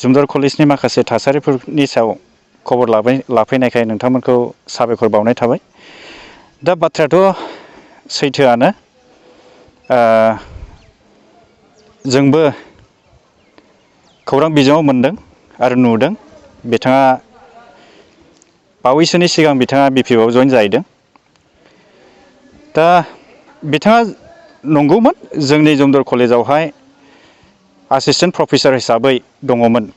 जमदुवार कलेजनि माखासे थासारिफोरनि सायाव खबर लाफैनायखाय नोंथांमोनखौ साबायखर बावनाय थाबाय। दा बाथ्रायाथ' सैथोआनो, जोंबो खौरां बिजोङाव मोनदों आरो नुदों बिथाङा बावैसोनि सिगां बिथाङा BPF आव जइन जाहैदों। दा बिथाङा नंगौमोन जोंनि जमदुवार कलेजावहाय एसिस्टेन्ट प्रफेसर हिसाबै दङमोन,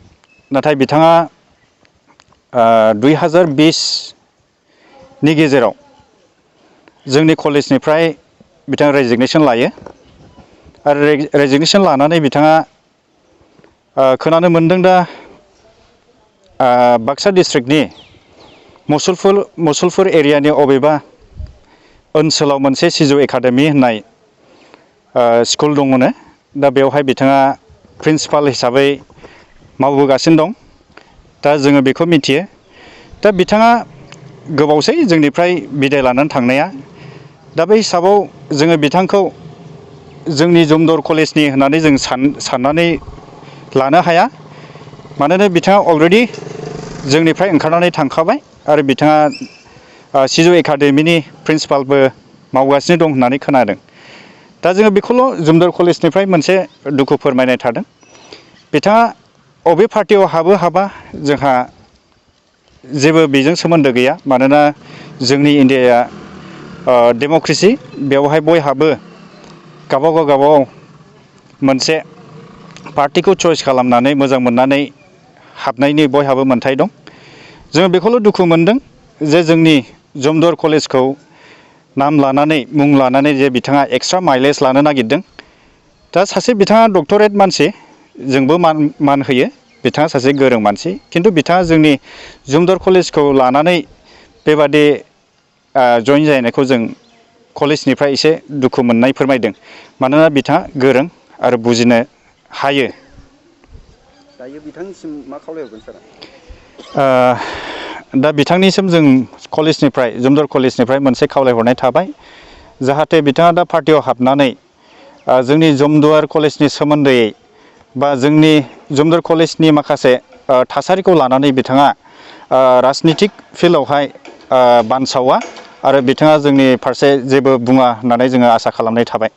नाथाय बिथाङा 2020 नि गेजेराव जोंनि कलेजनिफ्राय बिथाङा रेजिगनेसन लायो आरो रेजिगनेसन लानानै बिथाङा खोनानो मोनदों दा बाक्सा डिस्ट्रिक्टनि मुसलपुर एरियानि अबेबा ओनसोलाव मोनसे सिजौ एकाडेमि होननाय स्कुल दङनो। दा बेवहाय बिथाङा प्रिन्सिपाल हिसाबै मावबोगासिनो दं। दा जोङो बेखौ मिथियो। दा बिथाङा गोबावसै जोंनिफ्राय बिदाय लानानै थांनाया। दा बे हिसाबाव जोङो बिथांखौ जोंनि जमदुवार कलेजनि होननानै जों साननानै लानो हाया। मानोना बिथाङा अलरेडि जोंनिफ्राय ओंखारनानै थांखाबाय आरो बिथाङा सिजौ एकाडेमिनि प्रिन्सिपालबो मावगासिनो दं होननानै खोनादों। दा जोङो बेखौल' जमदुवार कलेजनिफ्राय मोनसे दुखु फोरमायनाय थादों। बिथाङा अबे पार्टियाव हाबा जोंहा जेबो बेजों सोमोन्दो गैया। मानोना जोंनि इन्डियाया डेम'क्रेसि, बेवहाय बयहाबो गावबागाव मोनसे पार्टिखौ चयस खालामनानै मोजां मोननानै हाबनायनि बयहाबो मोन्थाय दं। जोङो बेखौल' दुखु मोनदों जे जोंनि जमदुवार कलेजखौ नाम लानानै मुं लानानै जे बिथाङा एक्सट्रा माइलेज लानो नागिरदों। दा सासे बिथाङा डक्टरेट मानसि, जोंबो मान होयो, बिथाङा सासे गोरों मानसि, खिन्थु बिथाङा जोंनि जमदुवार कलेजखौ लानानै बेबादि जइन जाहैनायखौ जों कलेजनिफ्राय एसे दुखु मोननाय फोरमायदों। मानोना बिथाङा गोरों आरो बुजिनो हायो। दायो बिथांनिसिम मा खावलायहरगोन सारा? दा बिथांनिसिम जों कलेजनिफ्राय जमदुवार कलेजनिफ्राय मोनसे खावलायहरनाय थाबाय, जाहाथे बिथाङा दा पार्टियाव हाबनानै जोंनि जमदुवार कलेजनि सोमोन्दै बा जोंनि जमदुवार कलेजनि माखासे थासारिखौ लानानै बिथाङा राजनितिक फिल्डआवहाय बानसावा आरो बिथाङा जोंनि फारसे जेबो बुङा होननानै जोङो आसा खालामनाय थाबाय।